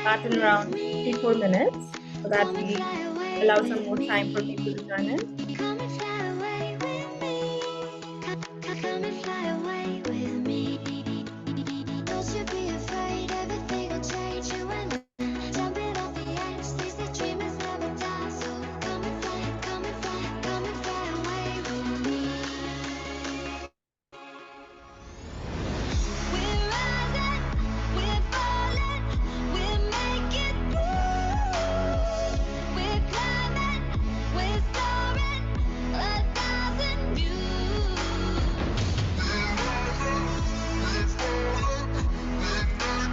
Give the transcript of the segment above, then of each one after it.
start in around 3-4 minutes so that we allow some more time for people to join in. Come and fly away with me. Come and fly away with me. Don't you be afraid, everything will change. You and I, jumping off the edge. They say dreamers never die. So come and fly, come and fly, come and fly away with me. We're rising, we're falling, we're making moves. We're climbing, we're soaring, 1,000 views. We're rising, we're falling, we're making moves. We're climbing, we're soaring,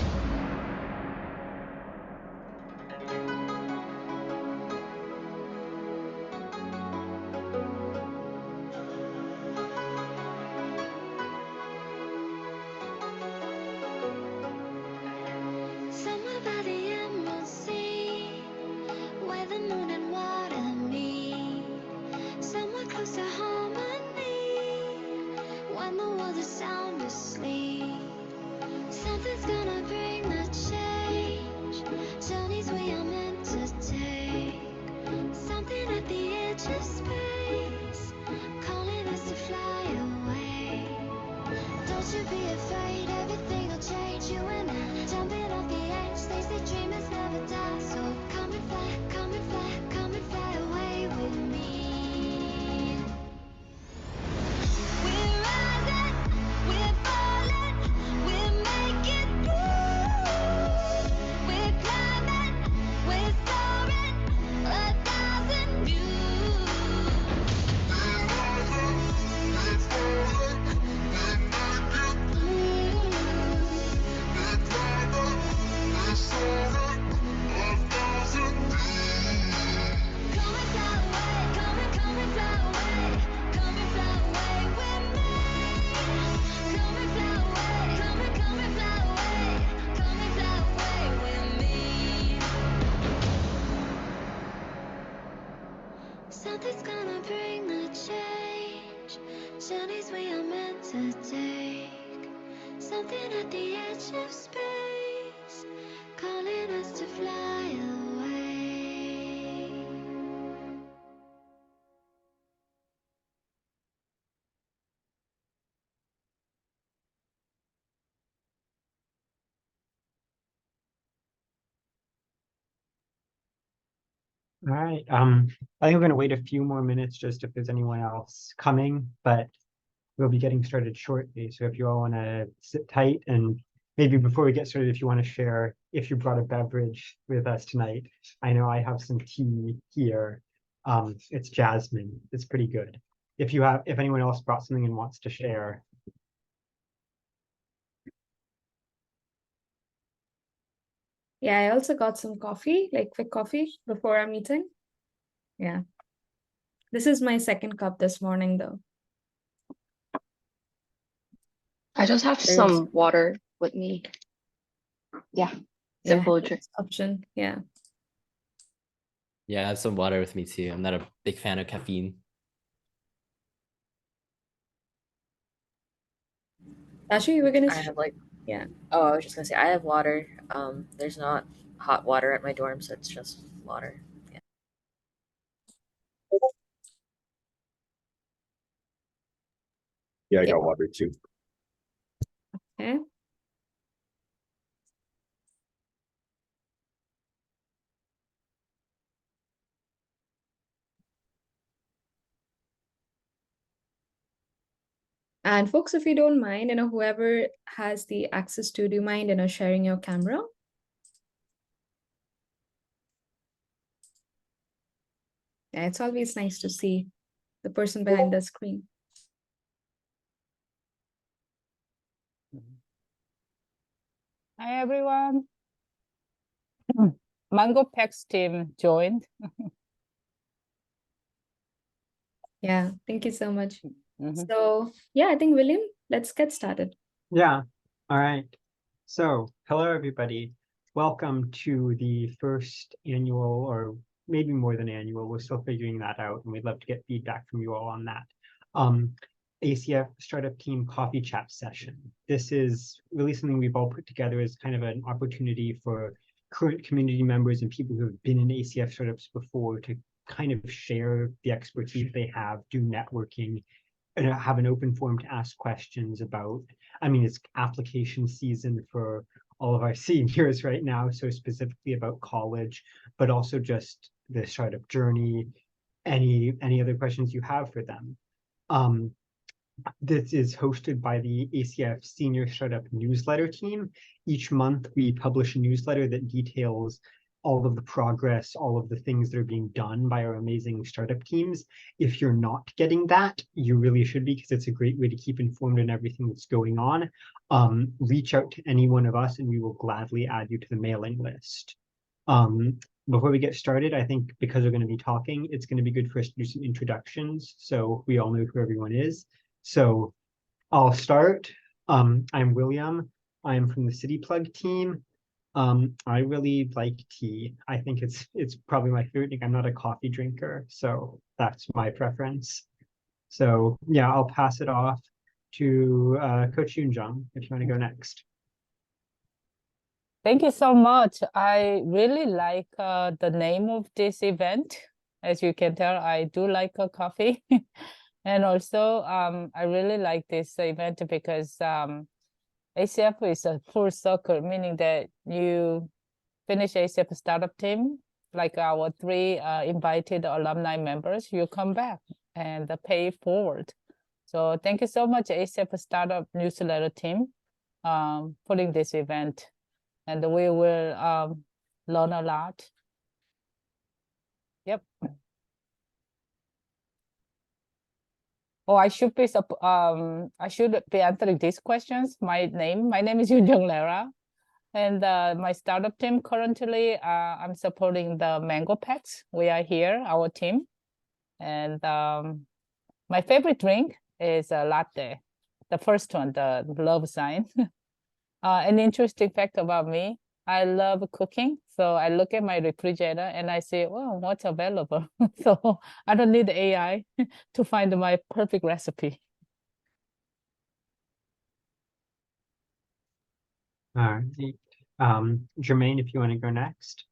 1,000 views. Somewhere by the emerald sea, where the moon and water meet. Somewhere close to harmony, when the world is sound asleep. Something's gonna bring the change, journeys we are meant to take. Something at the edge of space, calling us to fly away. Don't you be afraid, everything will change. You and I, jumping off the edge. They say dreamers never die. So come and fly, come and fly, come and fly away with me. We're rising, we're falling, we're making moves. We're climbing, we're soaring, 1,000 views. We're rising, we're falling, we're making moves. We're climbing, we're soaring, 1,000 views. Come and fly away, come and fly away, come and fly away with me. Come and fly away, come and fly away, come and fly away with me. Something's gonna bring the change, journeys we are meant to take. Something at the edge of space, calling us to fly away. All right. I think we're going to wait a few more minutes just if there's anyone else coming, but we'll be getting started shortly. So if you all want to sit tight, and maybe before we get started, if you want to share if you brought a beverage with us tonight. I know I have some tea here. It's jasmine. It's pretty good. If anyone else brought something and wants to share. Yeah, I also got some coffee, like quick coffee before our meeting. Yeah. This is my second cup this morning, though. I just have some water with me. Yeah, simple drink. Option, yeah. Yeah, I have some water with me too. I'm not a big fan of caffeine. Actually, you were gonna. I have Oh, I was just gonna say I have water. There's not hot water at my dorm, so it's just water. Yeah. Yeah, I got water too. Okay. And folks, if you don't mind, whoever has the access to, do you mind, sharing your camera? Yeah, it's always nice to see the person behind the screen. Hi, everyone. Mango Peck's team joined. Yeah, thank you so much. So, yeah, I think, William, let's get started. Yeah, all right. So, hello, everybody. Welcome to the first annual, or maybe more than annual. We're still figuring that out, and we'd love to get feedback from you all on that. ACF Startup Team Coffee Chat Session. This is really something we've all put together as kind of an opportunity for current community members and people who have been in ACF startups before to kind of share the expertise they have, do networking, and have an open forum to ask questions about. I mean, it's application season for all of our seniors right now, so specifically about college, but also just the startup journey, any other questions you have for them. This is hosted by the ACF Senior Startup Newsletter team. Each month, we publish a newsletter that details all of the progress, all of the things that are being done by our amazing startup teams. If you're not getting that, you really should be, because it's a great way to keep informed on everything that's going on. Reach out to any one of us and we will gladly add you to the mailing list. Before we get started, I think because we're going to be talking, it's going to be good for us to do some introductions so we all know who everyone is. So I'll start. I'm William. I'm from the City Plug team. I really like tea. I think it's probably my favorite thing. I'm not a coffee drinker, so that's my preference. So yeah, I'll pass it off to Coach Yoonjung if you want to go next. Thank you so much. I really like the name of this event. As you can tell, I do like coffee. And also, I really like this event because ACF is a full circle, meaning that you finish ACF startup team, like our 3 invited alumni members, you come back and pay forward. So thank you so much, ACF Startup Newsletter team, putting this event. And we will learn a lot. Yep. Oh, I should be answering these questions. My name is Yoon Lara, and my startup team currently I'm supporting the Mango Packs. We are here, our team, and my favorite drink is a latte. The first one, the love sign. An interesting fact about me: I love cooking, so I look at my refrigerator and I say, "Well, what's available?" So I don't need AI to find my perfect recipe. All right. Jermaine, if you want to go next.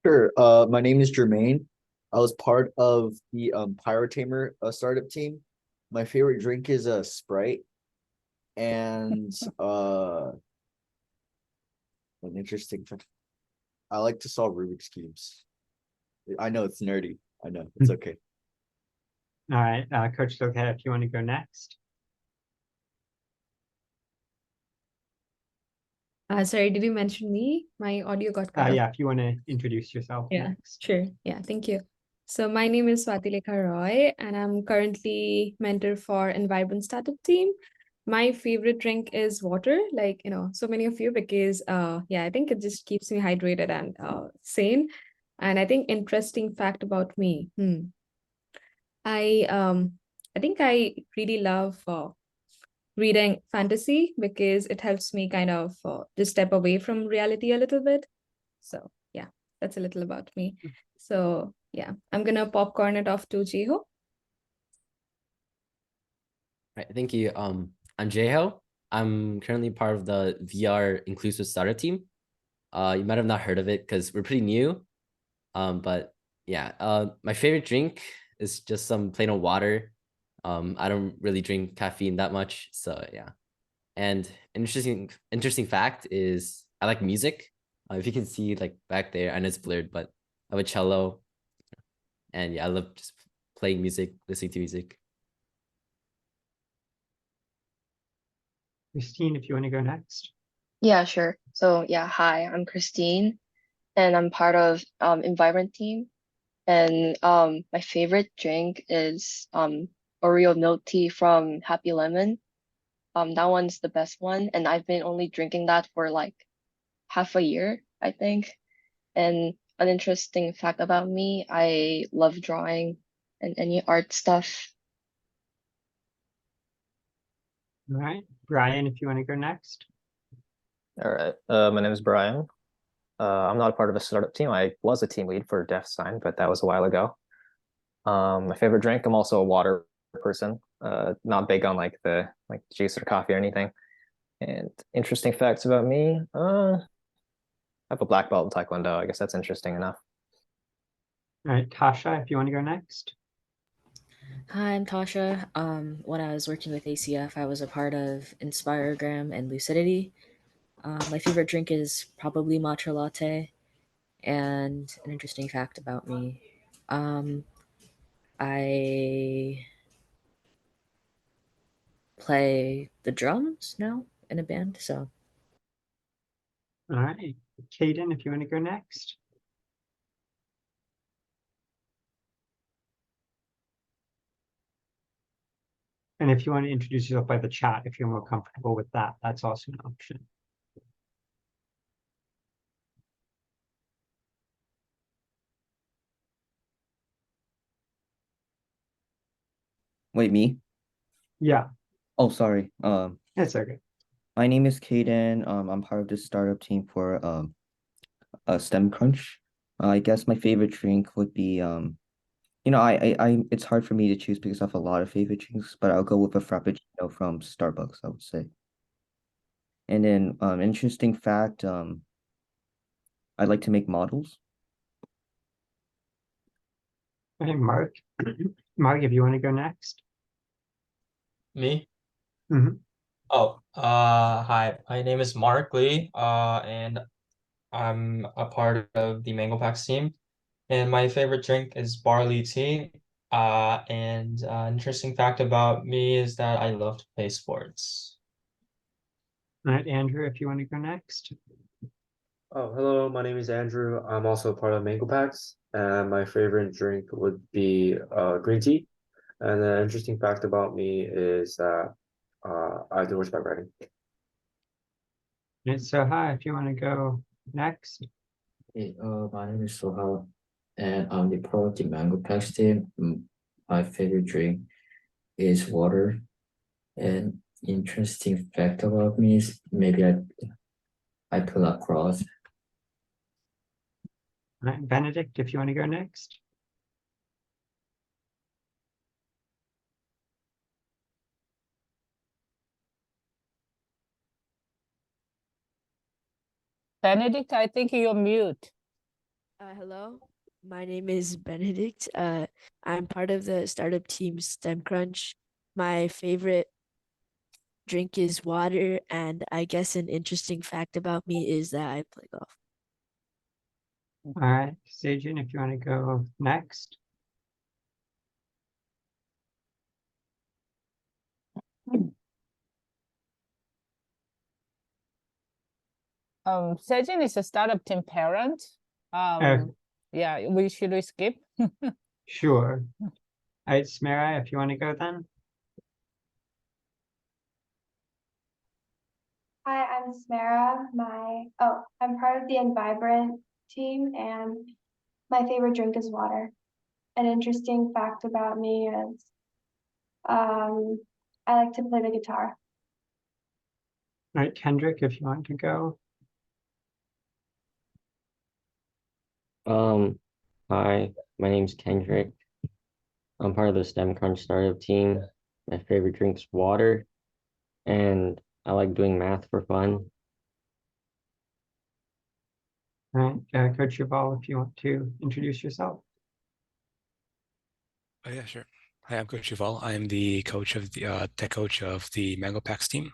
Sure. My name is Jermaine. I was part of the Pyrotamer startup team. My favorite drink is a Sprite, and an interesting fact. I like to solve Rubik's cubes. I know it's nerdy. I know it's okay. All right, Coach Silka, if you want to go next. Sorry, did you mention me? My audio got cut off. Yeah, if you want to introduce yourself Yeah, next. sure. Yeah, thank you. So my name is Swatilekha Roy, and I'm currently mentor for Environment Startup Team. My favorite drink is water, like, so many of you, because yeah, I think it just keeps me hydrated and sane. And I think interesting fact about me. I think I really love reading fantasy because it helps me kind of just step away from reality a little bit. So yeah, that's a little about me. So yeah, I'm gonna popcorn it off to Jiho. Right, thank you. I'm Jeho. I'm currently part of the VR inclusive startup team. You might have not heard of it because we're pretty new. But yeah, my favorite drink is just some plain old water. I don't really drink caffeine that much, so yeah. And an interesting fact is I like music. If you can see like back there, I know it's blurred, but I have a cello, and yeah, I love just playing music, listening to music. Christine, if you want to go next. Yeah, sure. So yeah, hi, I'm Christine, and I'm part of environment team. And my favorite drink is Oreo milk tea from Happy Lemon. That one's the best one, and I've been only drinking that for like half a year, I think. And an interesting fact about me, I love drawing and any art stuff. All right, Brian, if you want to go next. All right. My name is Brian. I'm not a part of a startup team. I was a team lead for Def Sign, but that was a while ago. My favorite drink, I'm also a water person. Not big on like the juice or coffee or anything. And interesting facts about me. I have a black belt in Taekwondo. I guess that's interesting enough. All right, Tasha, if you want to go next. Hi, I'm Tasha. When I was working with ACF, I was a part of Inspiregram and Lucidity. My favorite drink is probably matcha latte. And an interesting fact about me, I play the drums now in a band. So All right, Caden, if you want to go next. And if you want to introduce yourself by the chat, if you're more comfortable with that, that's also an option. Wait, me? Yeah, Oh, sorry. that's okay. My name is Kaden. I'm part of the startup team for a STEM Crunch. I guess my favorite drink would be it's hard for me to choose because I have a lot of favorite drinks, but I'll go with a Frappuccino from Starbucks, I would say. And then interesting fact, I like to make models. Okay, Mark. Mark, if you want to go next. Me? Mhm. Oh, hi. My name is Mark Lee, and I'm a part of the Mango Packs team. And my favorite drink is barley tea. And an interesting fact about me is that I love to play sports. All right, Andrew, if you want to go next. Oh, hello, my name is Andrew. I'm also part of Mango Packs, and my favorite drink would be green tea. And an interesting fact about me is that I do horseback riding. And so hi, if you want to go next. Hey, my name is Sohal, and I'm the part of the Mango Packs team. My favorite drink is water. And interesting fact about me is maybe I play lacrosse. All right, Benedict, if you want to go next. Benedict, I think you're mute. Hello, my name is Benedict. I'm part of the startup team STEM Crunch. My favorite drink is water, and I guess an interesting fact about me is that I play golf. All right, Sajin, if you want to go next. Sejin is a startup team parent. Yeah, should we skip? Sure. All right, Smera, if you want to go then. Hi, I'm Smera. I'm part of the Envibrant team, and my favorite drink is water. An interesting fact about me is I like to play the guitar. All right, Kendrick, if you want to go. Hi, my name's Kendrick. I'm part of the STEM Crunch startup team. My favorite drink's water, and I like doing math for fun. All right, Coach Yuval, if you want to introduce yourself. Oh, yeah, sure. Hi, I'm Coach Yuval. I am the coach of the tech coach of the Mango Packs team.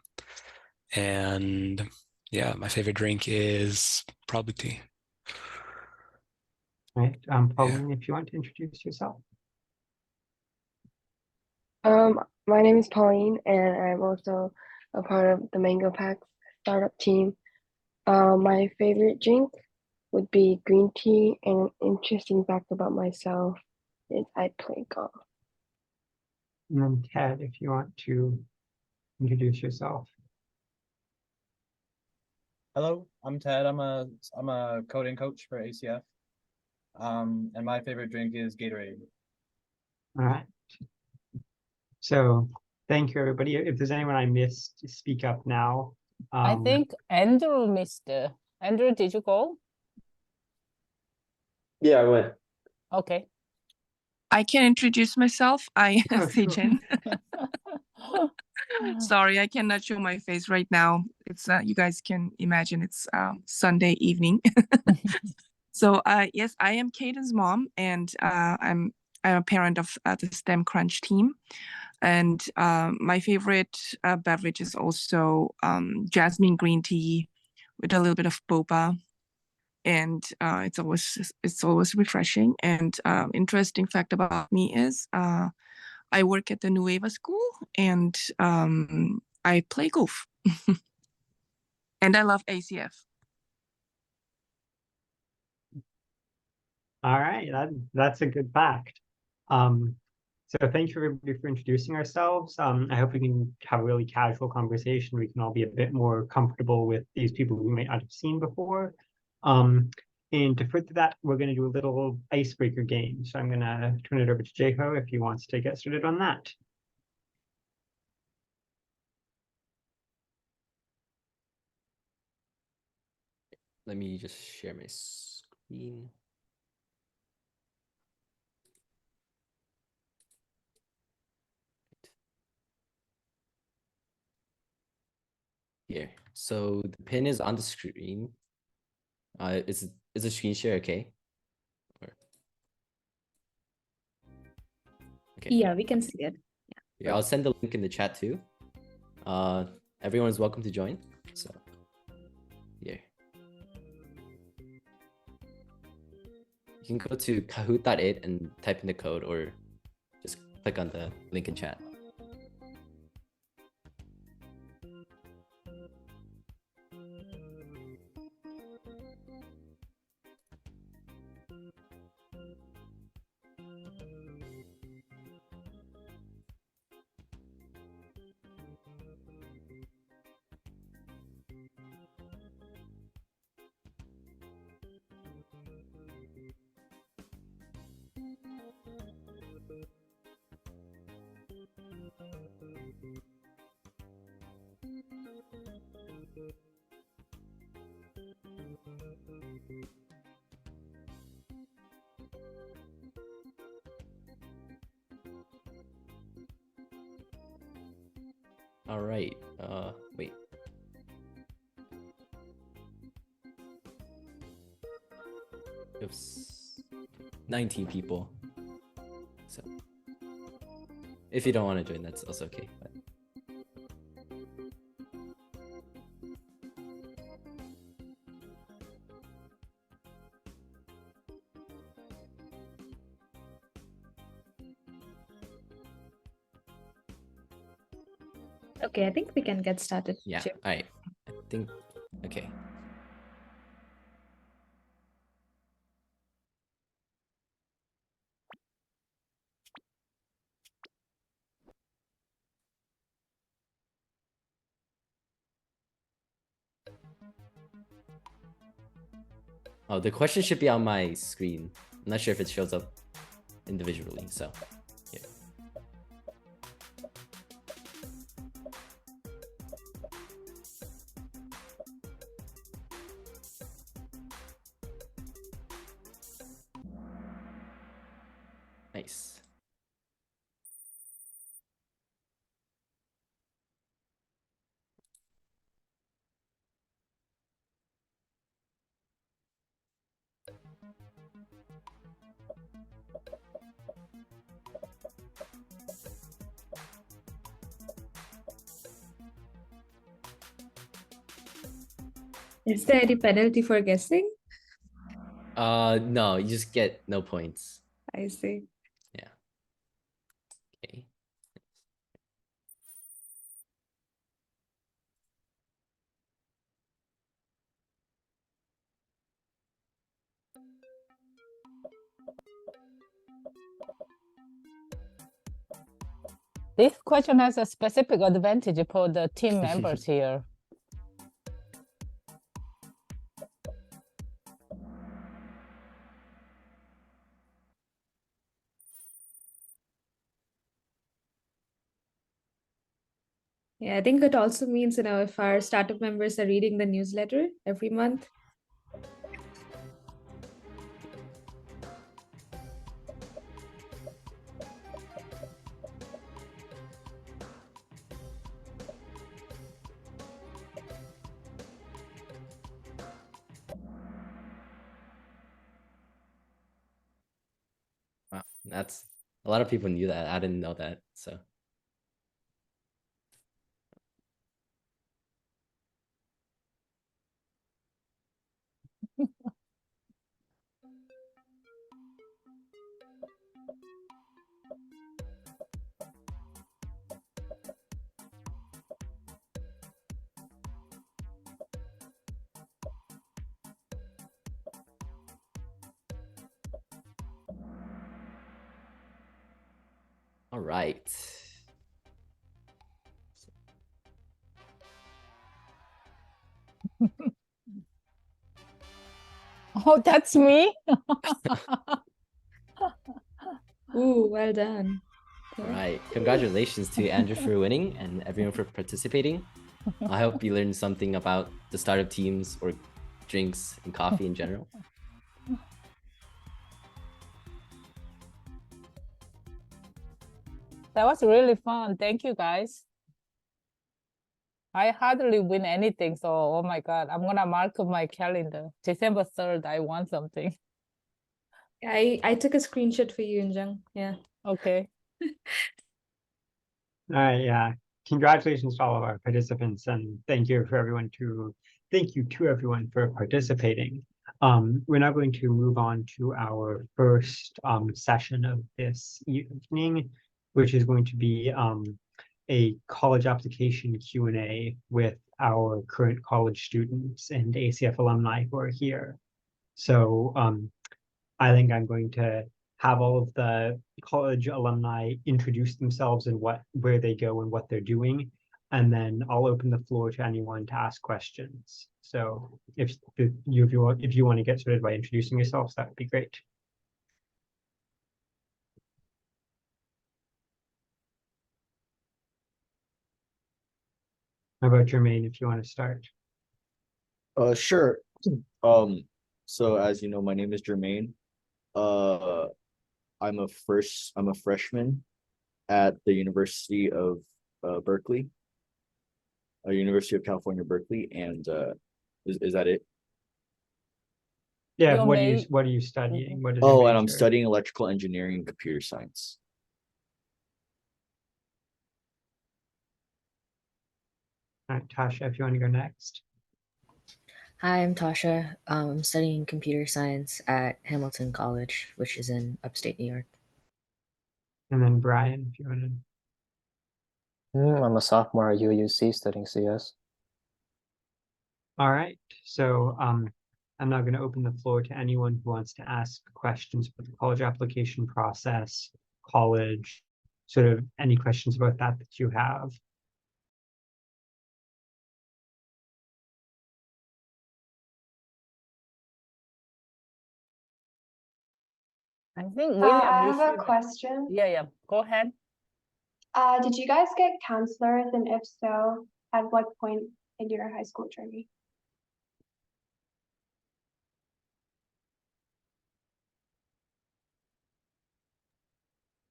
And yeah, my favorite drink is probably tea. All right, Pauline, if you want to introduce yourself. My name is Pauline, and I'm also a part of the Mango Packs startup team. My favorite drink would be green tea, and an interesting fact about myself is I play golf. And then Ted, if you want to introduce yourself. Hello, I'm Ted. I'm a coding coach for ACF. And my favorite drink is Gatorade. All right. So thank you, everybody. If there's anyone I missed, speak up now. I think Andrew missed. Andrew, did you go? Yeah, I went. Okay. I can introduce myself. I am Oh, sure. Sejin. Sorry, I cannot show my face right now. It's you guys can imagine it's Sunday evening. So yes, I am Caden's mom, and I'm a parent of the STEM Crunch team. And my favorite beverage is also jasmine green tea with a little bit of boba, and it's always refreshing. And interesting fact about me is I work at the Nueva School, and I play golf, and I love ACF. All right, that's a good fact. So thank you everybody for introducing ourselves. I hope we can have a really casual conversation. We can all be a bit more comfortable with these people we might not have seen before. And to further that, we're going to do a little icebreaker game. So I'm going to turn it over to Jeho if he wants to get started on that. Let me just share my screen. Here. So the pin is on the screen. Is the screen share okay? Okay. Yeah, we can see it. Yeah, I'll send the link in the chat too. Everyone is welcome to join. So, yeah. You can go to kahoot.it and type in the code, or just click on the link in chat. All right. Wait. Oops. 19 people. So, if you don't want to join, that's also okay. But... Okay, I think we can get started. Yeah. Sure. All right. I think. Okay. Oh, the question should be on my screen. I'm not sure if it shows up individually, so yeah. Nice. Is there any penalty for guessing? No, you just get no points. I see. Yeah. Okay. This question has a specific advantage for the team members here. Yeah, I think it also means, if our startup members are reading the newsletter every month. That's a lot of people knew that. I didn't know that. So all right. Oh, that's me. Ooh, well done. All right. Congratulations to Andrew for winning and everyone for participating. I hope you learned something about the startup teams or drinks and coffee in general. That was really fun. Thank you, guys. I hardly win anything, so oh my God, I'm gonna mark on my calendar. December 3rd, I won something. I took a screenshot for you, Injung. Yeah. Okay. All right, yeah. Congratulations to all of our participants, and thank you to everyone for participating. We're now going to move on to our first session of this evening, which is going to be a college application Q&A with our current college students and ACF alumni who are here. So I think I'm going to have all of the college alumni introduce themselves and where they go and what they're doing. And then I'll open the floor to anyone to ask questions. So if you want to get started by introducing yourselves, that would be great. How about Jermaine, if you want to start? Sure. So as you know, my name is Jermaine. I'm a freshman at the University of Berkeley, University of California, Berkeley, and is that it? Yeah, Your what are you studying? What is your Oh, and I'm major? studying electrical engineering and computer science. All right, Tasha, if you want to go next. Hi, I'm Tasha. I'm studying computer science at Hamilton College, which is in upstate New York. And then Brian, if you want to. I'm a sophomore at UUC studying CS. All right, so I'm now going to open the floor to anyone who wants to ask questions about the college application process, college, sort of any questions about that you have. I think William, I you have a should. question. Yeah. Go ahead. Did you guys get counselors, and if so, at what point in your high school journey?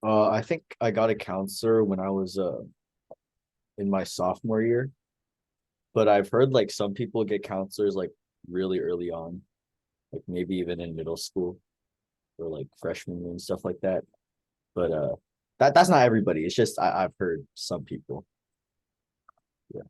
I think I got a counselor when I was in my sophomore year, but I've heard like some people get counselors like really early on, like maybe even in middle school or like freshman year and stuff like that. But that's not everybody. It's just I've heard some people. Yeah.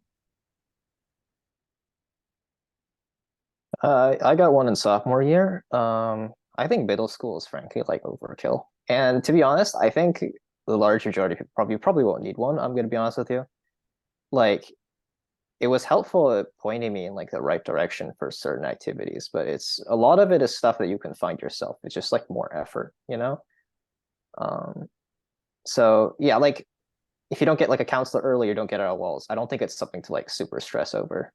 I got one in sophomore year. I think middle school is frankly like overkill. And to be honest, I think the large majority of people probably won't need one. I'm gonna be honest with you. Like, it was helpful at pointing me in like the right direction for certain activities, but it's a lot of it is stuff that you can find yourself. It's just like more effort, you know? So yeah, like if you don't get like a counselor early, you don't get out of walls. I don't think it's something to like super stress over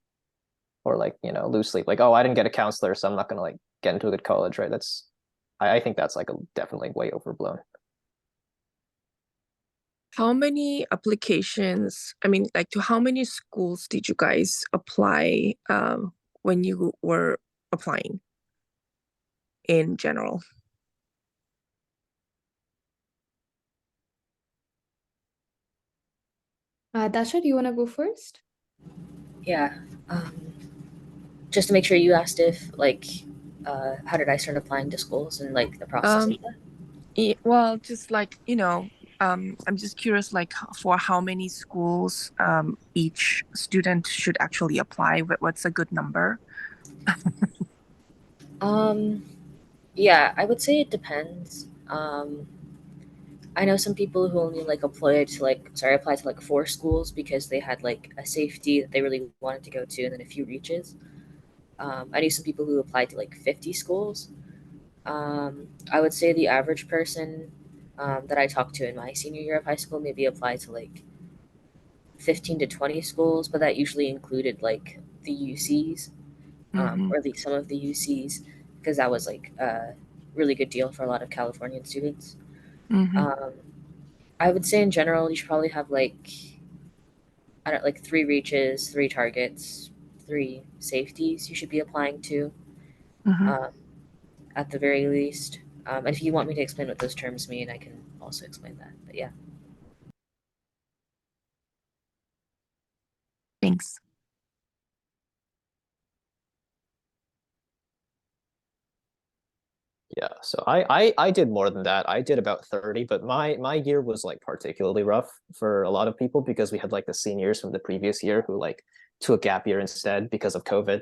or like, you know, lose sleep. Like, oh, I didn't get a counselor, so I'm not gonna like get into a good college, right? I think that's like definitely way overblown. How many applications, I mean, like to how many schools did you guys apply when you were applying in general? Dasha, do you want to go first? Yeah. Just to make sure, you asked if like how did I start applying to schools and like the process of that? Well, just like, I'm just curious, like for how many schools each student should actually apply. What's a good number? Um, yeah, I would say it depends. I know some people who only like apply to like 4 schools because they had like a safety that they really wanted to go to, and then a few reaches. I knew some people who applied to like 50 schools. I would say the average person that I talked to in my senior year of high school maybe applied to like 15 to 20 schools, but that usually included like the UCs, Mm-hmm. or at least some of the UCs, because that was like a really good deal for a lot of Californian students. Mm-hmm. Um, I would say in general, you should probably have like, I don't like 3 reaches, 3 targets, 3 safeties you should be applying to, Mm-hmm. um, at the very least. And if you want me to explain what those terms mean, I can also explain that. But yeah. Thanks. Yeah, so I did more than that. I did about 30, but my year was like particularly rough for a lot of people because we had like the seniors from the previous year who like took a gap year instead because of COVID.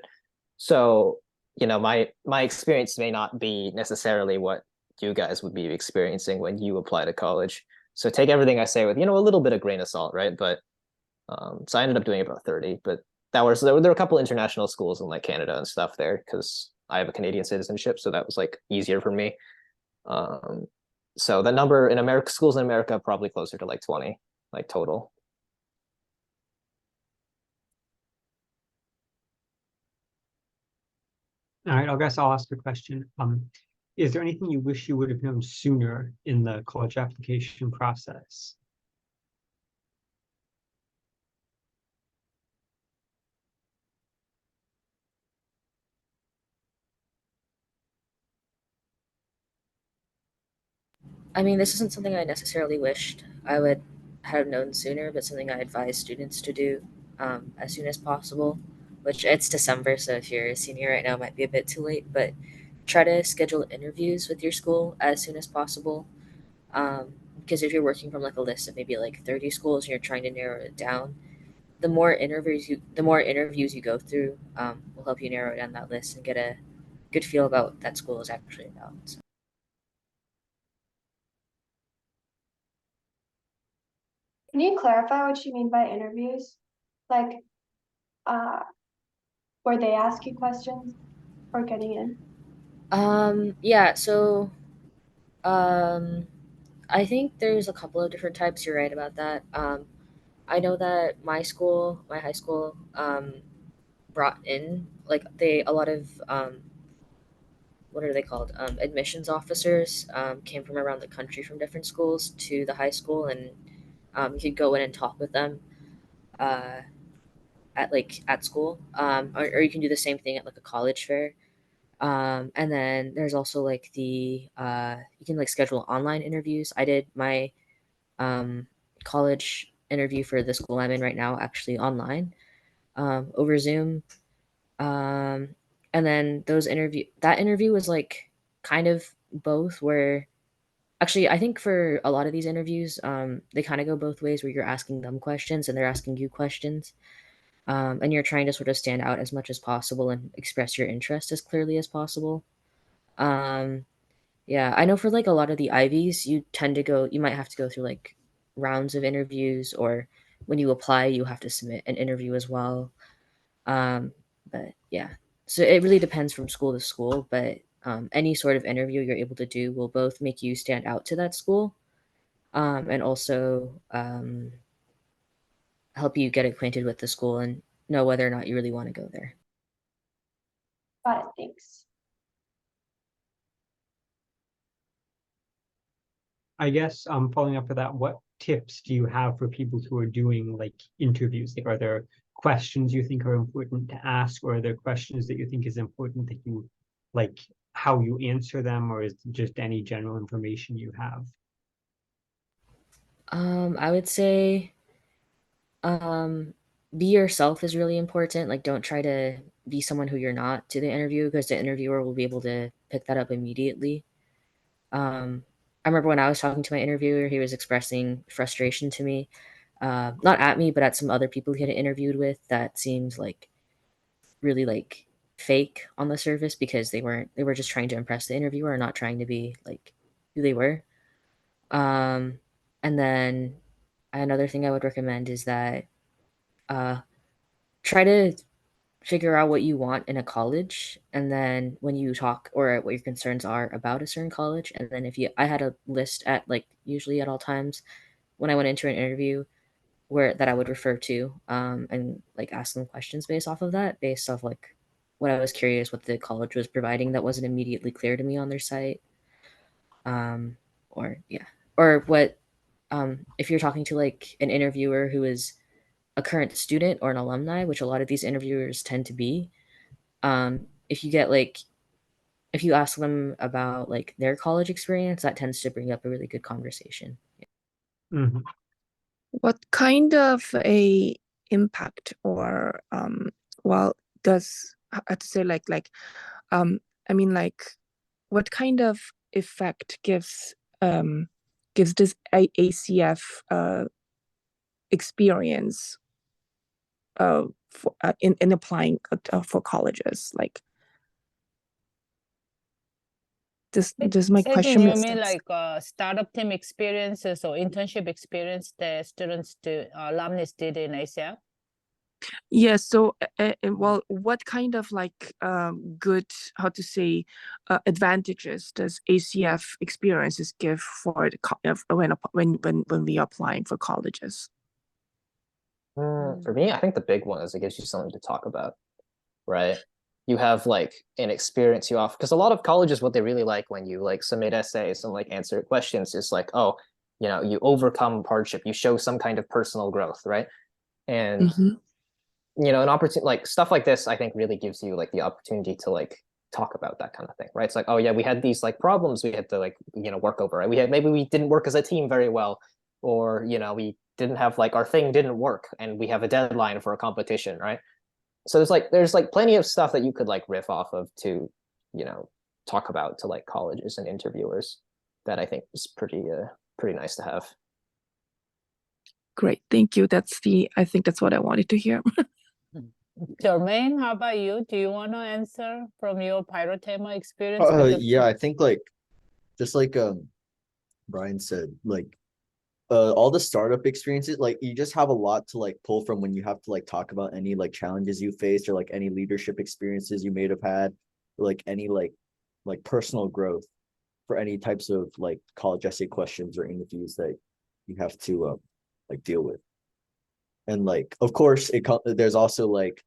So, my experience may not be necessarily what you guys would be experiencing when you apply to college. So take everything I say with, a little bit of grain of salt, right? But so I ended up doing about 30, but there were a couple international schools in like Canada and stuff there because I have a Canadian citizenship, so that was like easier for me. Um, so the number in America, schools in America, probably closer to like 20, like total. All right, I guess I'll ask a question. Is there anything you wish you would have known sooner in the college application process? I mean, this isn't something I necessarily wished I would have known sooner, but something I advise students to do as soon as possible. Which it's December, so if you're a senior right now, it might be a bit too late. But try to schedule interviews with your school as soon as possible. Because if you're working from like a list of maybe like 30 schools and you're trying to narrow it down, the more interviews you go through will help you narrow down that list and get a good feel about what that school is actually about. So. Can you clarify what you mean by interviews? Like, uh, where they ask you questions for getting in? Yeah, so um, I think there's a couple of different types. You're right about that. I know that my high school, brought in like a lot of what are they called? Admissions officers came from around the country from different schools to the high school, and you could go in and talk with them uh, at school, or you can do the same thing at like a college fair. And then there's also like you can like schedule online interviews. I did my um, college interview for the school I'm in right now actually online, over Zoom. Um, and then that interview was like kind of both where actually I think for a lot of these interviews, they kind of go both ways where you're asking them questions and they're asking you questions. And you're trying to sort of stand out as much as possible and express your interest as clearly as possible. Um, yeah, I know for like a lot of the Ivies, you might have to go through like rounds of interviews, or when you apply, you have to submit an interview as well. Um, but yeah, so it really depends from school to school, but any sort of interview you're able to do will both make you stand out to that school, and also help you get acquainted with the school and know whether or not you really want to go there. Got it, thanks. I guess following up with that, what tips do you have for people who are doing like interviews? Like, are there questions you think are important to ask, or are there questions that you think is important that you like how you answer them, or is it just any general information you have? I would say um, be yourself is really important. Like, don't try to be someone who you're not to the interview because the interviewer will be able to pick that up immediately. Um, I remember when I was talking to my interviewer, he was expressing frustration to me, not at me, but at some other people he had interviewed with that seemed like really like fake on the surface because they were just trying to impress the interviewer and not trying to be like who they were. And then another thing I would recommend is that try to figure out what you want in a college, and then when you talk or what your concerns are about a certain college, and then if you I had a list at like usually at all times when I went into an interview where that I would refer to and like ask them questions based off of that, based off like what I was curious what the college was providing that wasn't immediately clear to me on their site. Or yeah, or what if you're talking to like an interviewer who is a current student or an alumni, which a lot of these interviewers tend to be, if you get like if you ask them about like their college experience, that tends to bring up a really good conversation. Mhm. What kind of a impact or well does how to say I mean like what kind of effect gives this ACF experience in applying for colleges? Like, does my Maybe question you make mean sense? like startup team experiences or internship experience the students do alumni did in ACF? Yeah, so well, what kind of like good, how to say, advantages does ACF experiences give for the when we are applying for colleges? For me, I think the big one is it gives you something to talk about, right? You have like an experience you offer because a lot of colleges, what they really like when you like submit essays and like answer questions is like, oh, you know, you overcome hardship, you show some kind of personal growth, right? And you know, an opportunity like stuff like this, I think really gives you like the opportunity to like talk about that kind of thing, right? It's like, oh yeah, we had these like problems we had to like, you know, work over, right? We had maybe we didn't work as a team very well, or you know, we didn't have like our thing didn't work and we have a deadline for a competition, right? So there's like plenty of stuff that you could like riff off of to, you know, talk about to like colleges and interviewers that I think is pretty nice to have. Great, thank you. I think that's what I wanted to hear. Jermaine, how about you? Do you want to answer from your Pyrotema experience? With the Yeah, I think like just like Brian said, like all the startup experiences, like you just have a lot to like pull from when you have to like talk about any like challenges you faced or like any leadership experiences you may have had, or like any like personal growth for any types of like college essay questions or interviews that you have to like deal with. And like of course there's also like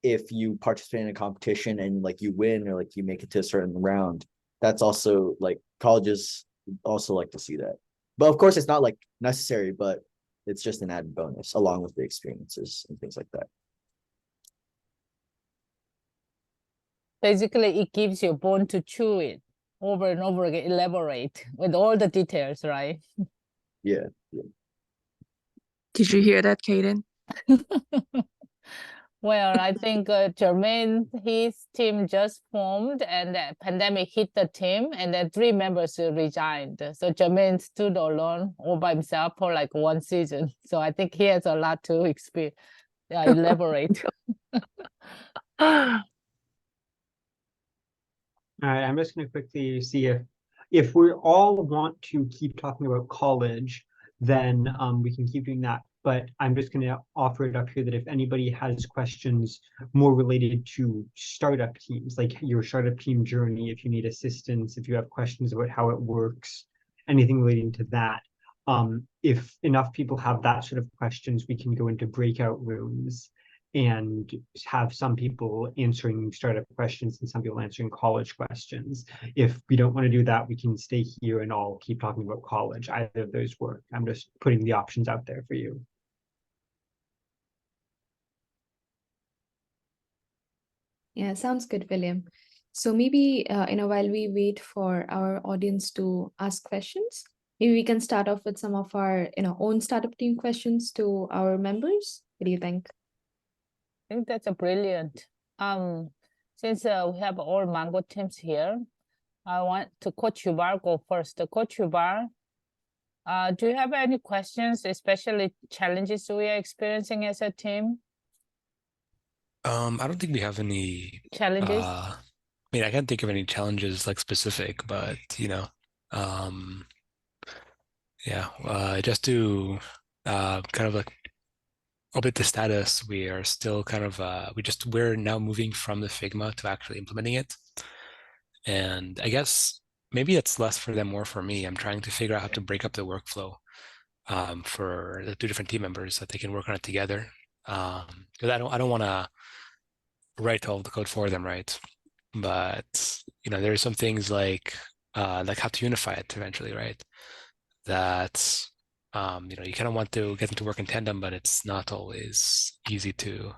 if you participate in a competition and like you win or like you make it to a certain round, that's also like colleges also like to see that. But of course, it's not like necessary, but it's just an added bonus along with the experiences and things like that. Basically, it gives you a bone to chew it over and over again, elaborate with all the details, right? Yeah. Did you hear that, Kaden? Well, I think Jermaine, his team just formed and the pandemic hit the team and then 3 members resigned. So Jermaine stood alone all by himself for like 1 season. So I think he has a lot to elaborate. All right, I'm just going to quickly see if we all want to keep talking about college, then we can keep doing that. But I'm just going to offer it up here that if anybody has questions more related to startup teams, like your startup team journey, if you need assistance, if you have questions about how it works, anything relating to that, if enough people have that sort of questions, we can go into breakout rooms and have some people answering startup questions and some people answering college questions. If we don't want to do that, we can stay here and all keep talking about college. Either of those work. I'm just putting the options out there for you. Yeah, sounds good, William. So maybe, while we wait for our audience to ask questions, maybe we can start off with some of our, own startup team questions to our members. What do you think? I think that's a brilliant. Since we have all Mango teams here, I want to Coach Yubar go first. Coach Yubar, do you have any questions, especially challenges we are experiencing as a team? I don't think we have any Challenges? I mean, I can't think of any challenges like specific, but yeah, just to kind of like update the status, we are still kind of we're now moving from the Figma to actually implementing it. And I guess maybe it's less for them, more for me. I'm trying to figure out how to break up the workflow for the two different team members so that they can work on it together. Because I don't want to write all the code for them, right? But there are some things like how to unify it eventually, right? That you kind of want to get them to work in tandem, but it's not always easy to.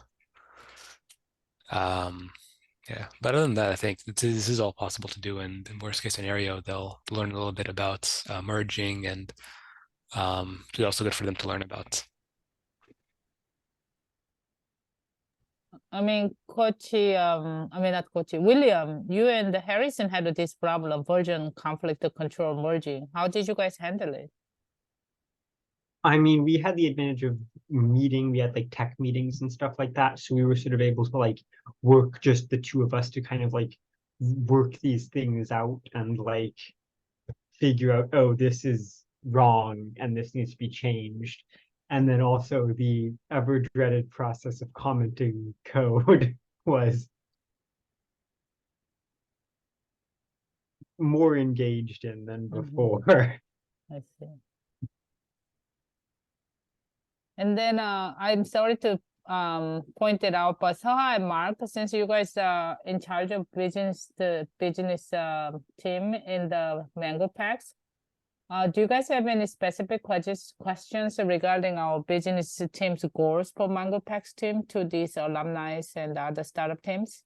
Yeah, but other than that, I think this is all possible to do. And in worst case scenario, they'll learn a little bit about merging, and it's also good for them to learn about. I mean, not Coach, William, you and Harrison had this problem, version conflict control merging. How did you guys handle it? I mean, we had the advantage of we had like tech meetings and stuff like that. So we were sort of able to like work just the two of us to kind of like work these things out and like figure out, oh, this is wrong and this needs to be changed. And then also the ever dreaded process of commenting code was more engaged in than before. I see. And then I'm sorry to point it out, but Saha and Mark, since you guys are in charge of the business team in the Mango Packs, do you guys have any specific questions regarding our business team's goals for Mango Packs team to these alumni and other startup teams?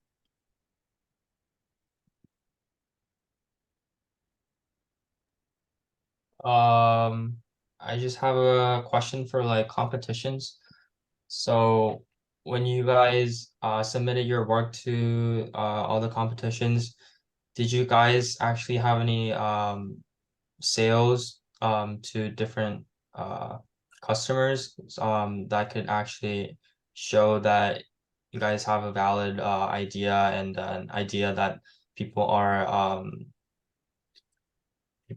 I just have a question for like competitions. So when you guys submitted your work to all the competitions, did you guys actually have any sales to different customers that could actually show that you guys have a valid idea and an idea that people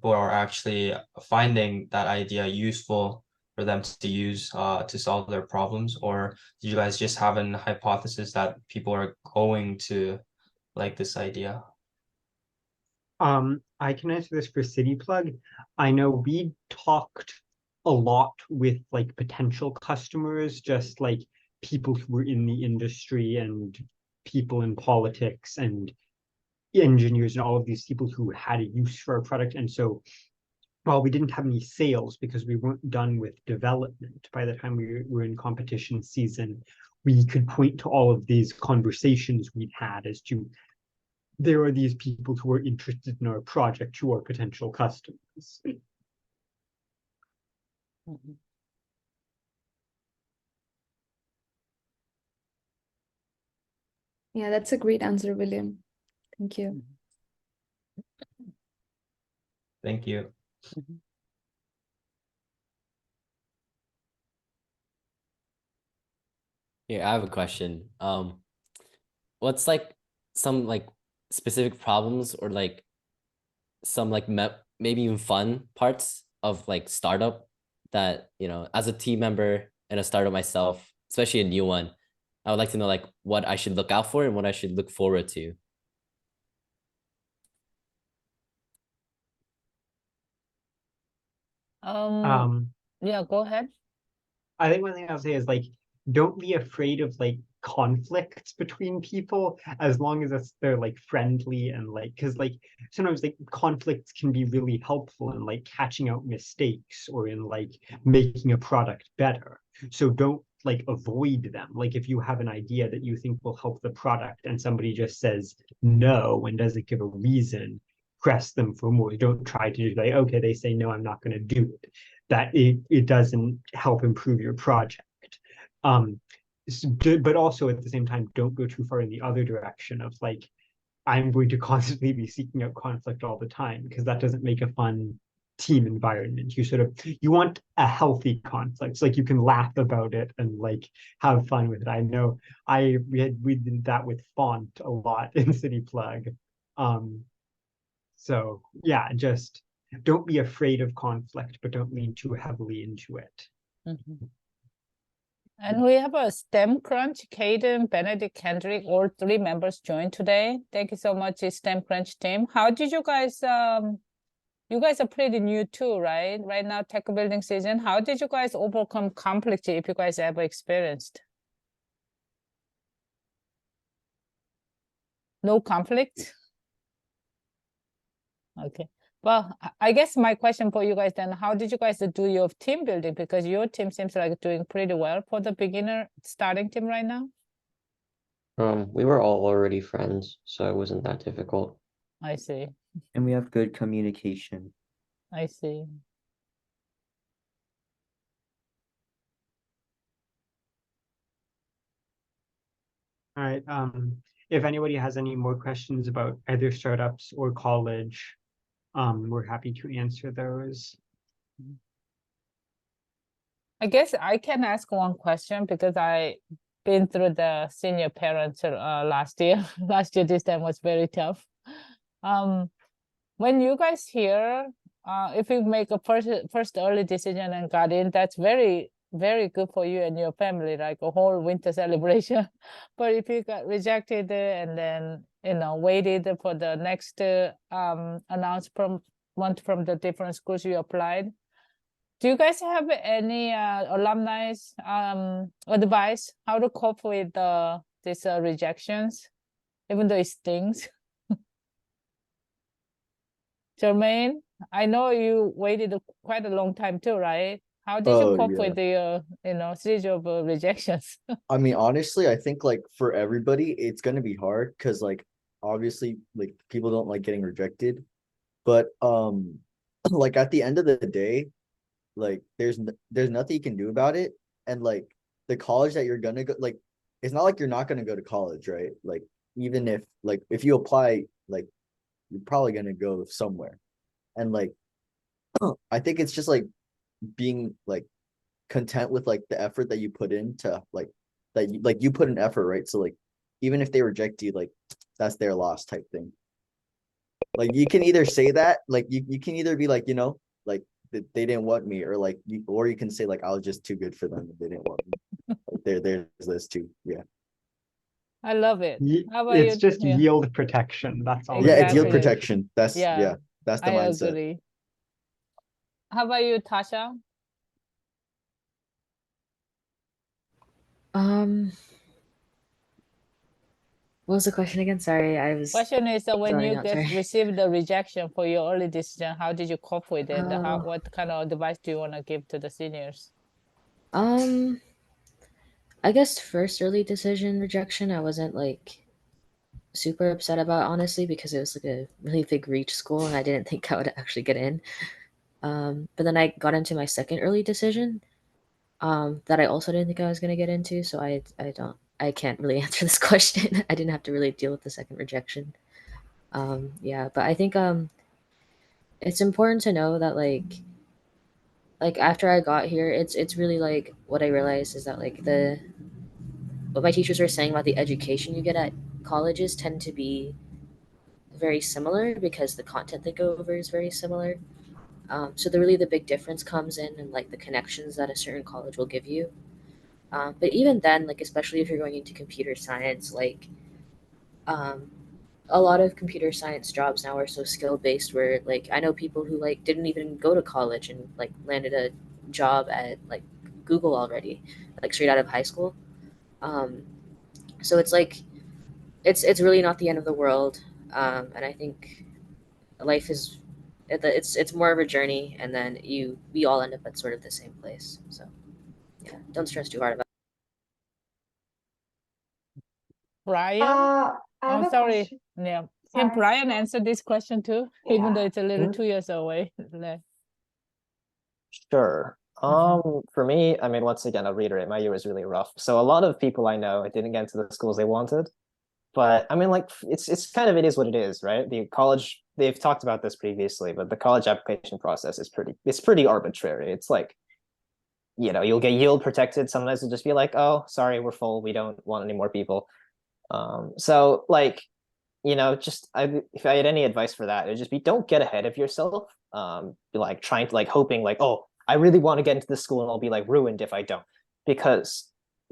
are actually finding that idea useful for them to use to solve their problems? Or do you guys just have an hypothesis that people are going to like this idea? I can answer this for City Plug. I know we talked a lot with like potential customers, just like people who were in the industry and people in politics and engineers and all of these people who had a use for our product. And so while we didn't have any sales because we weren't done with development by the time we were in competition season, we could point to all of these conversations we'd had as to there are these people who are interested in our project who are potential customers. Yeah, that's a great answer, William. Thank you. Thank you. Yeah, I have a question. What's like some like specific problems or like some like maybe even fun parts of like startup that, as a team member and a startup myself, especially a new one, I would like to know like what I should look out for and what I should look forward to. Yeah, go ahead. I think one thing I'll say is like, don't be afraid of like conflicts between people as long as they're like friendly and like, because like sometimes like conflicts can be really helpful in like catching out mistakes or in like making a product better. So don't like avoid them. Like if you have an idea that you think will help the product and somebody just says no and doesn't give a reason, press them for more. Don't try to do like, okay, they say no, I'm not going to do it. That it doesn't help improve your project. But also at the same time, don't go too far in the other direction of like, I'm going to constantly be seeking out conflict all the time because that doesn't make a fun team environment. You want a healthy conflict. It's like you can laugh about it and like have fun with it. I know we did that with font a lot in City Plug. So yeah, just don't be afraid of conflict, but don't lean too heavily into it. And we have a STEM Crunch. Caden, Benedict, Kendrick, all 3 members joined today. Thank you so much, STEM Crunch team. How did you guys, you guys are pretty new too, right? Right now, tech building season. How did you guys overcome conflict if you guys ever experienced? No conflict? Okay. Well, I guess my question for you guys then, how did you guys do your team building? Because your team seems like doing pretty well for the beginner starting team right now. We were all already friends, so it wasn't that difficult. I see. And we have good communication. I see. All right. If anybody has any more questions about either startups or college, we're happy to answer those. I guess I can ask one question because I been through the senior parents last year. Last year, this time was very tough. When you guys hear, if you make a first early decision and got in, that's very, very good for you and your family, like a whole winter celebration. But if you got rejected and then, waited for the next announcement from the different schools you applied, do you guys have any alumni advice how to cope with these rejections, even though it stings? Jermaine, I know you waited quite a long time too, right? How did you cope with the series of rejections? I mean, honestly, I think like for everybody, it's gonna be hard because like obviously like people don't like getting rejected, but like at the end of the day, like there's nothing you can do about it, and like the college that you're gonna go, like it's not like you're not gonna go to college, right? Like even if you apply, like you're probably gonna go somewhere, and like I think it's just like being like content with like the effort that you put into like you put an effort, right? So like even if they reject you, like that's their loss type thing. Like you can either say that, like you can either be like, like they didn't want me, or like or you can say like I was just too good for them, they didn't want me. Like, there's this too. Yeah. I love it. How about It's you? just yield protection. That's all. Yeah, it's yield Exactly. protection. That's Yeah, that's the I mindset. agree. How about you, Tasha? What was the question again? Sorry, I was Question is when zoning you out, sorry. received the rejection for your early decision, how did you cope with it? Oh. What kind of advice do you want to give to the seniors? I guess first early decision rejection, I wasn't like super upset about, honestly, because it was like a really big reach school and I didn't think I would actually get in. But then I got into my second early decision that I also didn't think I was going to get into. So I can't really answer this question. I didn't have to really deal with the second rejection. Yeah, but I think it's important to know that like after I got here, it's really like what I realized is that like what my teachers were saying about the education you get at colleges tend to be very similar because the content they go over is very similar. So the big difference comes in like the connections that a certain college will give you. But even then, like especially if you're going into computer science, like um, a lot of computer science jobs now are so skill based. Where like I know people who like didn't even go to college and like landed a job at like Google already, like straight out of high school. Um, so it's like it's really not the end of the world. And I think life is it's more of a journey, and then we all end up at sort of the same place. So yeah, don't stress too hard about Brian? I have a sorry. question. Yeah. Can Sorry. Brian answer this question too? Even though Yeah. it's a little 2 years away. Sure. For me, I mean, once again, I'll reiterate, my year was really rough. So a lot of people I know didn't get into the schools they wanted. But I mean, like it's kind of it is what it is, right? The college, they've talked about this previously, but the college application process is pretty arbitrary. It's like, you'll get yield protected. Sometimes it'll just be like, oh, sorry, we're full. We don't want any more people. So like, if I had any advice for that, it'd just be don't get ahead of yourself. Be like trying to like hoping like, oh, I really want to get into this school and I'll be like ruined if I don't, because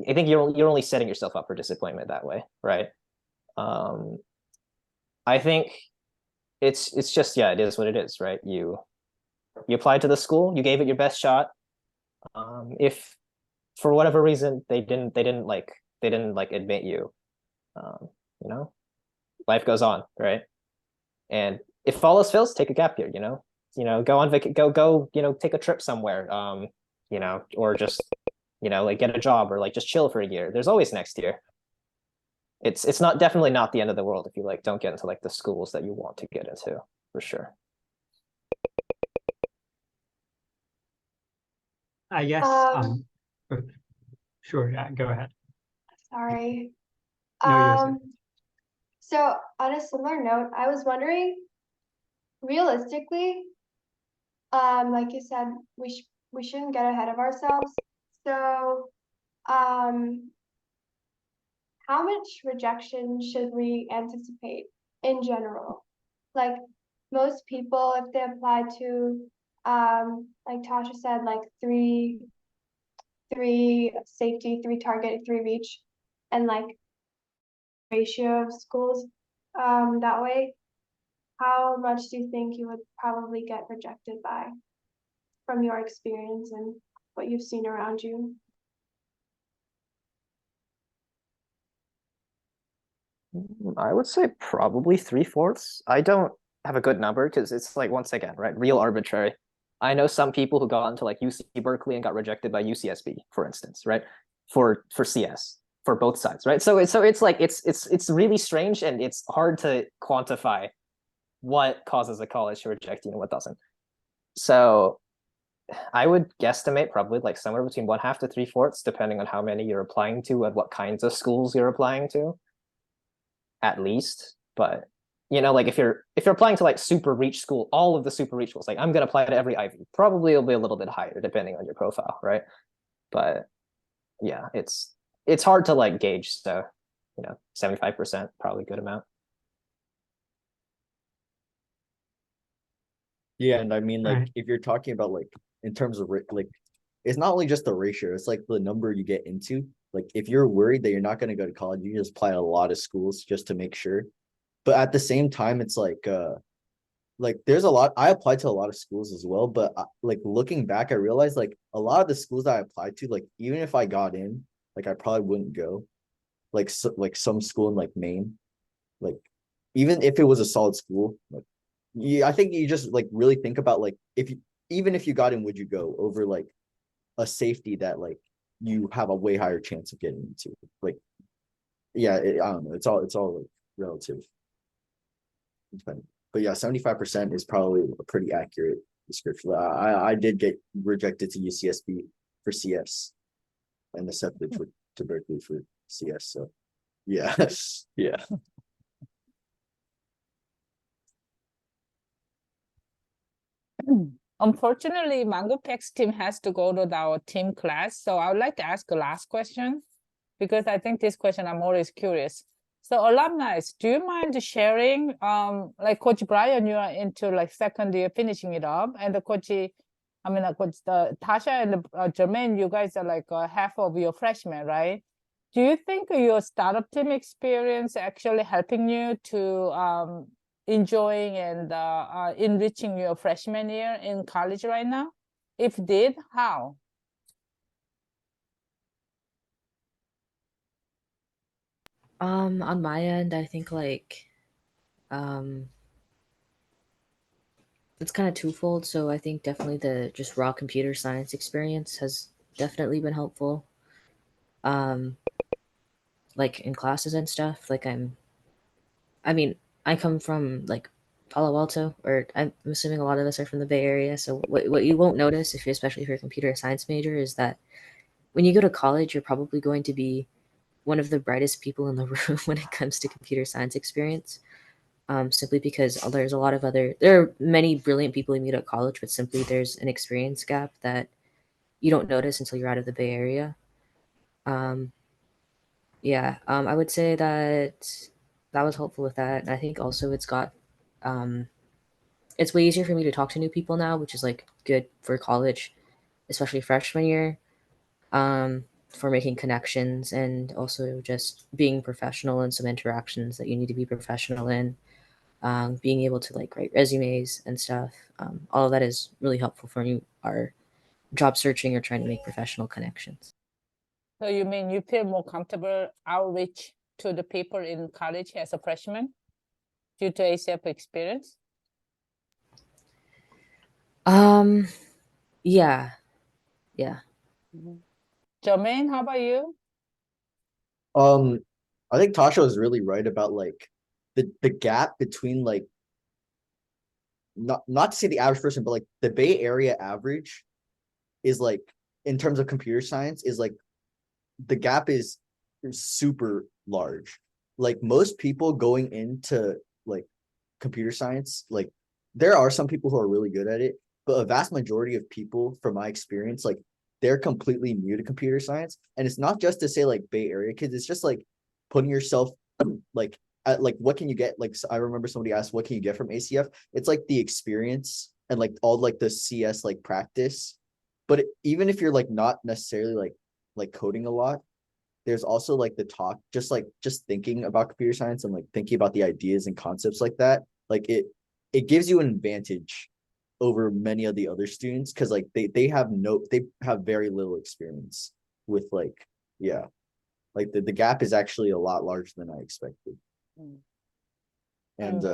I think you're only setting yourself up for disappointment that way, right? I think it's just, yeah, it is what it is, right? You applied to the school, you gave it your best shot. If for whatever reason they didn't admit you, um, you know, life goes on, right? And if all else fails, take a gap year, go on go, take a trip somewhere, or just, like get a job or like just chill for a year. There's always next year. It's not definitely not the end of the world if you like don't get into like the schools that you want to get into, for sure. I guess, sure, yeah, go ahead. Sorry. No, you're So on a similar note, I was wondering, realistically, like you said, we shouldn't get ahead of ourselves. So, how much rejection should we anticipate in general? Like most people, if they apply to, like Tasha said, like three safety, three target, three reach, and like ratio of schools, that way, how much do you think you would probably get rejected by from your experience and what you've seen around you? I would say probably 3/4. I don't have a good number because it's like, once again, right, real arbitrary. I know some people who got into like UC Berkeley and got rejected by UCSB, for instance, right? For CS, for both sides, right? So it's like it's really strange, and it's hard to quantify what causes a college to reject you and what doesn't. So I would guesstimate probably like somewhere between 1/2 to 3/4, depending on how many you're applying to and what kinds of schools you're applying to, at least. But like if you're applying to like super reach school, all of the super reach schools, like I'm gonna apply to every Ivy, probably it'll be a little bit higher depending on your profile, right? But yeah, it's hard to like gauge. So 75% probably a good amount. Yeah, and I mean, like, Right. if you're talking about like in terms of like, it's not only just the ratio; it's like the number you get into. Like, if you're worried that you're not going to go to college, you just apply a lot of schools just to make sure. But at the same time, it's like there's a lot. I applied to a lot of schools as well, but like looking back, I realized like a lot of the schools that I applied to, like even if I got in, like I probably wouldn't go. Like like some school in like Maine, like even if it was a solid school, like I think you just like really think about like even if you got in, would you go over like a safety that like you have a way higher chance of getting into? Like, yeah, I don't know. It's all like relative. But yeah, 75% is probably a pretty accurate description. I did get rejected to UCSB for CS and accepted to Berkeley for CS. So yeah, yeah. Unfortunately, MangoPack's team has to go to our team class. So I would like to ask a last question, because I think this question I'm always curious. So alumni, do you mind sharing, like Coach Brian, you are into like second year finishing it up, and the Coach Tasha and Jermaine, you guys are like half of your freshmen, right? Do you think your startup team experience actually helping you to enjoying and enriching your freshman year in college right now? If did, how? On my end, I think like it's kind of twofold. So I think definitely the just raw computer science experience has definitely been helpful. Like in classes and stuff. Like I mean, I come from like Palo Alto, or I'm assuming a lot of us are from the Bay Area. So what you won't notice especially if you're a computer science major, is that when you go to college, you're probably going to be one of the brightest people in the room when it comes to computer science experience. Simply because there's a lot of there are many brilliant people you meet at college, but simply there's an experience gap that you don't notice until you're out of the Bay Area. Yeah, I would say that that was helpful with that. And I think also it's way easier for me to talk to new people now, which is like good for college, especially freshman year, for making connections and also just being professional in some interactions that you need to be professional in, being able to like write resumes and stuff. All of that is really helpful for you are job searching or trying to make professional connections. So you mean you feel more comfortable outreach to the people in college as a freshman due to ACF experience? Yeah. Yeah. Jermaine, how about you? I think Tasha was really right about like the gap between like not to say the average person, but like the Bay Area average is like in terms of computer science is like the gap is super large. Like most people going into like computer science, like there are some people who are really good at it, but a vast majority of people from my experience, like they're completely new to computer science. And it's not just to say like Bay Area kids, it's just like putting yourself like at like what can you get? Like I remember somebody asked, what can you get from ACF? It's like the experience and like all like the CS like practice. But even if you're like not necessarily like coding a lot, there's also like the talk, just thinking about computer science and like thinking about the ideas and concepts like that. Like it gives you an advantage over many of the other students because like they have very little experience with like like the gap is actually a lot larger than I expected. And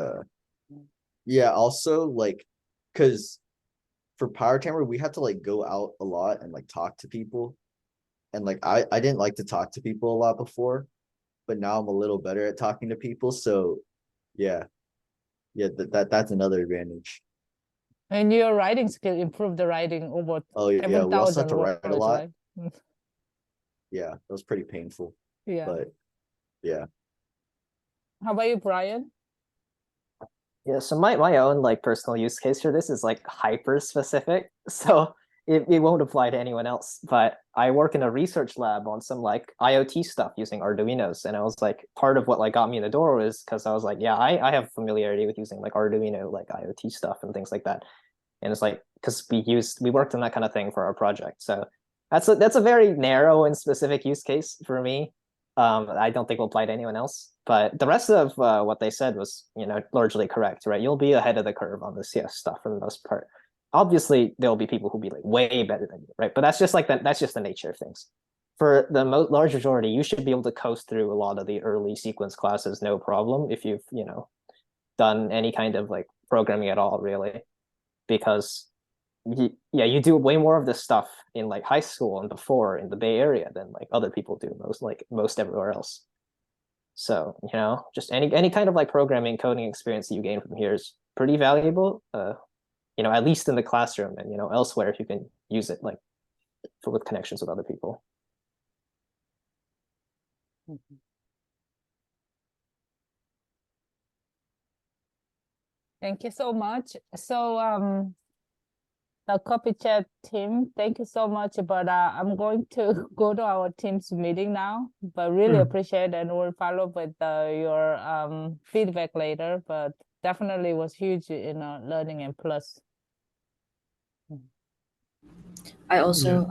yeah, also like because for Power Tamer we had to like go out a lot and like talk to people. And like I didn't like to talk to people a lot before, but now I'm a little better at talking to people. So yeah, that's another advantage. And your writing skill improved the writing over Oh yeah, we also have 7,000 to write a words, lot. right? Yeah, that was pretty painful. Yeah. But yeah. How about you, Brian? Yeah, so my own like personal use case for this is like hyper specific. So it won't apply to anyone else. But I work in a research lab on some like IoT stuff using Arduinos. And I was like, part of what like got me in the door was because I was like, yeah, I have familiarity with using like Arduino, like IoT stuff and things like that. And it's like because we worked on that kind of thing for our project. So that's a very narrow and specific use case for me. I don't think will apply to anyone else. But the rest of what they said was, largely correct, right? You'll be ahead of the curve on the CS stuff for the most part. Obviously, there'll be people who'll be like way better than you, right? But that's just like that. That's just the nature of things. For the large majority, you should be able to coast through a lot of the early sequence classes, no problem, if you've done any kind of like programming at all, really, because you do way more of this stuff in like high school and before in the Bay Area than like other people do most everywhere else. So just any kind of like programming coding experience that you gain from here is pretty valuable. At least in the classroom and elsewhere if you can use it like with connections with other people. Thank you so much. So the copy chat team, thank you so much. But I'm going to go to our team's meeting now. But really appreciate and we'll follow up with your feedback later. But definitely was huge in learning and plus. I also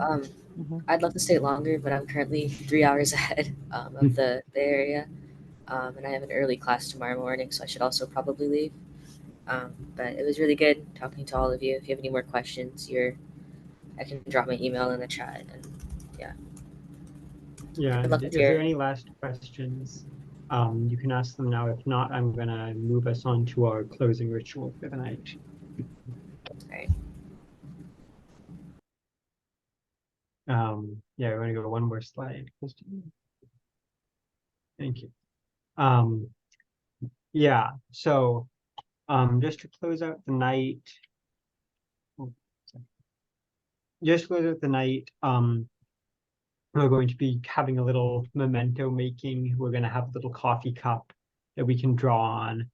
I'd love to stay longer, but I'm currently 3 hours ahead of the area, and I have an early class tomorrow morning, so I should also probably leave. But it was really good talking to all of you. If you have any more questions, I can drop my email in the chat, and yeah. Yeah, Good luck and with if there your. are any last questions, you can ask them now. If not, I'm gonna move us on to our closing ritual for the night. All right. Yeah, we're gonna go one more slide. Thank you. Yeah, so just to close out the night, We're going to be having a little memento making. We're going to have a little coffee cup that we can draw on.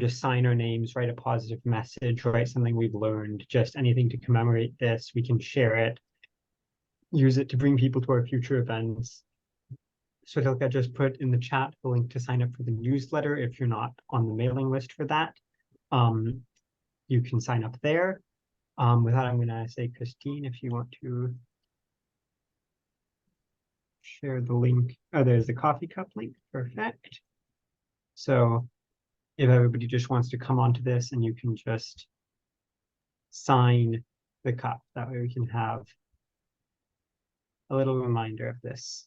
Just sign our names, write a positive message, write something we've learned, just anything to commemorate this. We can share it, use it to bring people to our future events. So Hilka just put in the chat the link to sign up for the newsletter if you're not on the mailing list for that. You can sign up there. With that, I'm going to say, Christine, if you want to share the link. Oh, there's the coffee cup link. Perfect. So if everybody just wants to come onto this and you can just sign the cup, that way we can have a little reminder of this.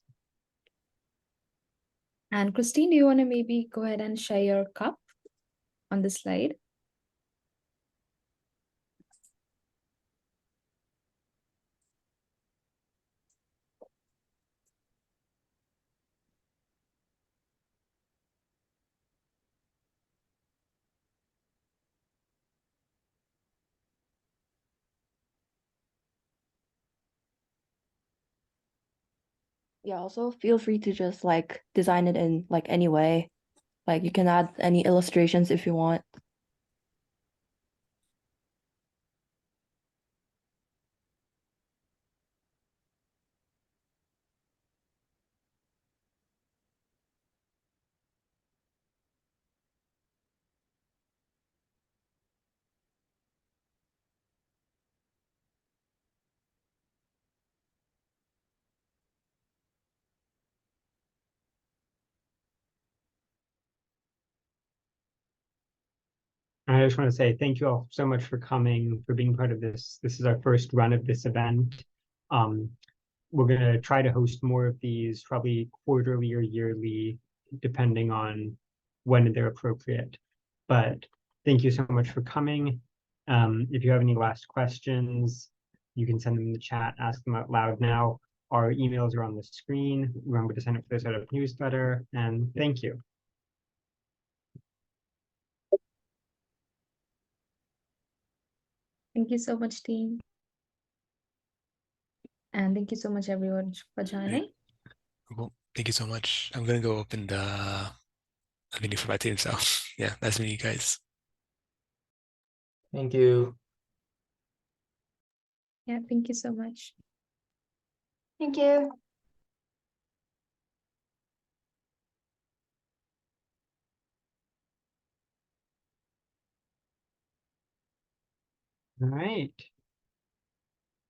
And Christine, do you want to maybe go ahead and share your cup on the slide? Yeah, also feel free to just like design it in like any way. Like you can add any illustrations if you want. I just want to say thank you all so much for coming, for being part of this. This is our first run of this event. We're going to try to host more of these, probably quarterly or yearly, depending on when they're appropriate. But thank you so much for coming. If you have any last questions, you can send them in the chat, ask them out loud now. Our emails are on the screen. Remember to sign up for the Startup Newsletter, and thank you. Thank you so much, team. And thank you so much, everyone, for joining. Cool. Thank you so much. I'm gonna go open the meeting for my team. So yeah, nice meeting you guys. Thank you. Yeah, thank you so much. Thank you. All right.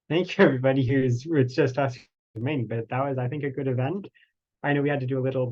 Thank you, everybody it's just us remaining, but that was, I think, a good event. I know we had to do a little